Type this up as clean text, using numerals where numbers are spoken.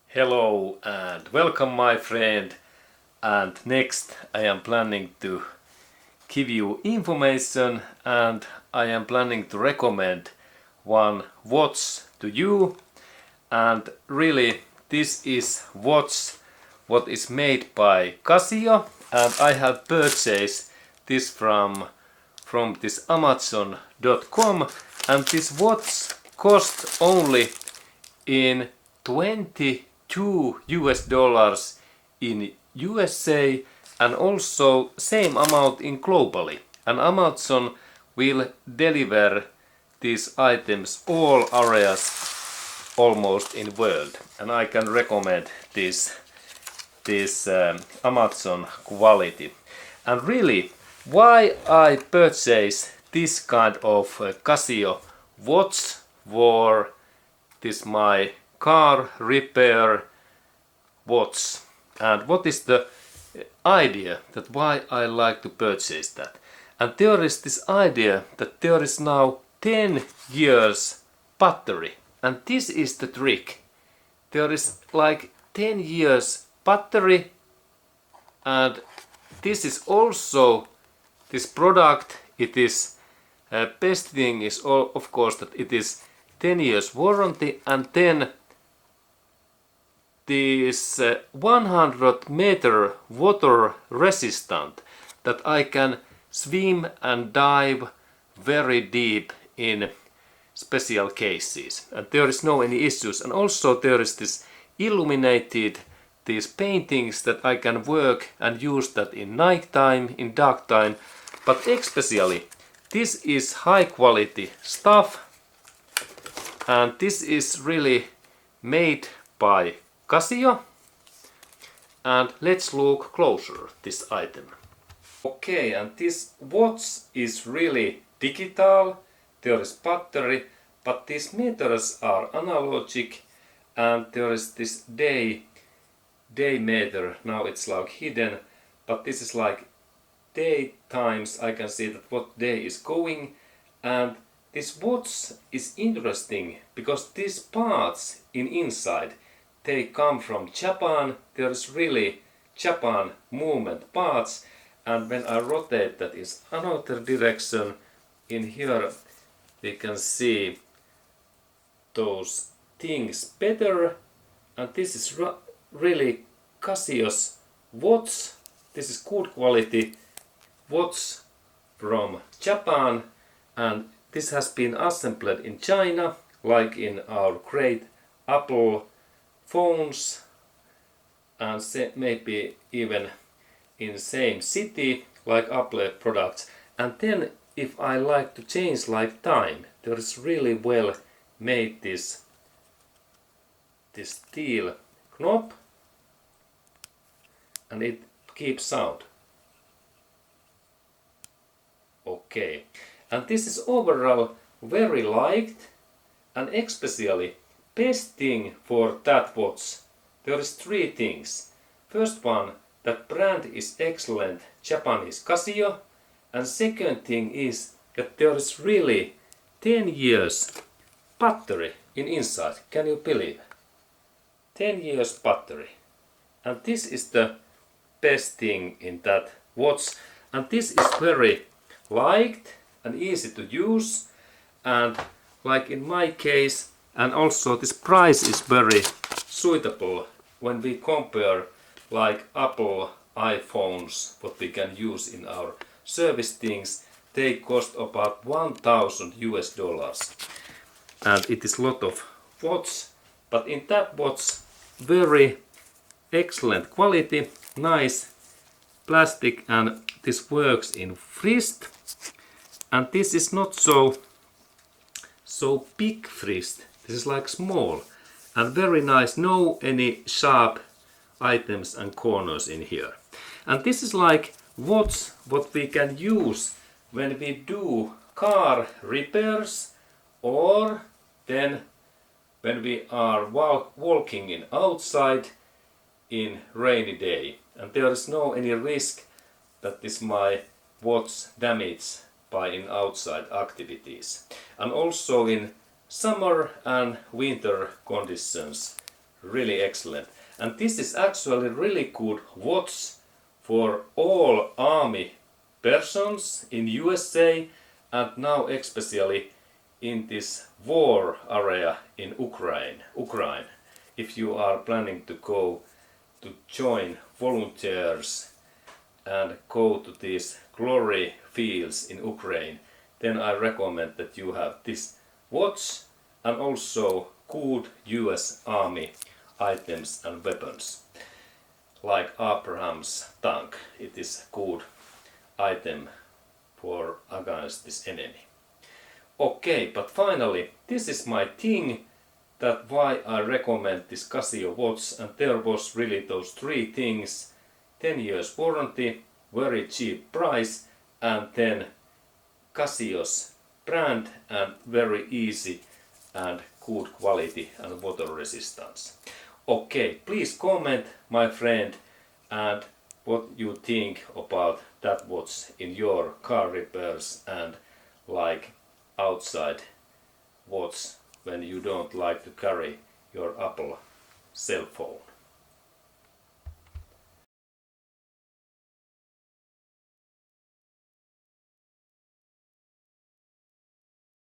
Hello and welcome my friend, and next I am planning to give you information and I am planning to recommend one watch to you. And really this is watch what is made by Casio, and I have purchased this from this Amazon.com, and this watch cost only in $22 in USA and also same amount in globally. And Amazon will deliver these items all areas almost in world, and I can recommend this Amazon quality. And really, why I purchase this kind of Casio watch for this my car repair watch, and what is the idea that why I like to purchase that. And there is this idea that there is now 10 years battery, and this is the trick. There is like 10 years battery, and this is also this product. It is best thing is of course that it is 10 years warranty, and then this 100-meter water resistant, that I can swim and dive very deep in special cases, and there is no any issues. And also there is this illuminated these paintings that I can work and use that in night time, in dark time. But especially this is high quality stuff, and this is really made by Casio. And let's look closer this item. Okay, and this watch is really digital. There is battery, but these meters are analogic, and there is this day meter. Now it's like hidden, but this is like day times. I can see that what day is going. And this watch is interesting because these parts inside, they come from Japan. There is really Japan movement parts, and when I rotate that in another direction, in here we can see those things better. And this is really Casio's watch. This is good quality watch from Japan, and this has been assembled in China, like in our great Apple phones, and maybe even in same city like Apple products. And then if I like to change like time, there is really well made this steel knob, and it keeps sound. Okay, and this is overall very liked, and especially best thing for that watch. There is three things. First one, that brand is excellent Japanese Casio, and second thing is that there is really 10 years battery inside. Can you believe? 10 years battery, and this is the best thing in that watch. And this is very liked and easy to use, and like in my case, and also this price is very suitable when we compare like Apple iPhones, what we can use in our service things. They cost about $1,000, and it is a lot of watch, but in that watch very excellent quality, nice plastic, and this works in wrist. And this is not so big wrist. This is like small and very nice. No any sharp items and corners in here. And this is like watch what we can use when we do car repairs, or then when we are walking in outside in rainy day. And there is no any risk that this my watch damage by in outside activities. And also in summer and winter conditions, really excellent. And this is actually really good watch for all army persons in USA and now especially in this war area in Ukraine. If you are planning to go to join volunteers and go to these glory fields in Ukraine, then I recommend that you have this watch and also good US Army items and weapons, like Abraham's tank. It is a good item for against this enemy. Okay, but finally, this is my thing that why I recommend this Casio watch, and there was really those three things: 10 years warranty, very cheap price, and then Casio's brand and very easy and good quality and water resistance. Okay, please comment, my friend, and what you think about that watch in your car repairs and like outside watch when you don't like to carry your Apple cell phone.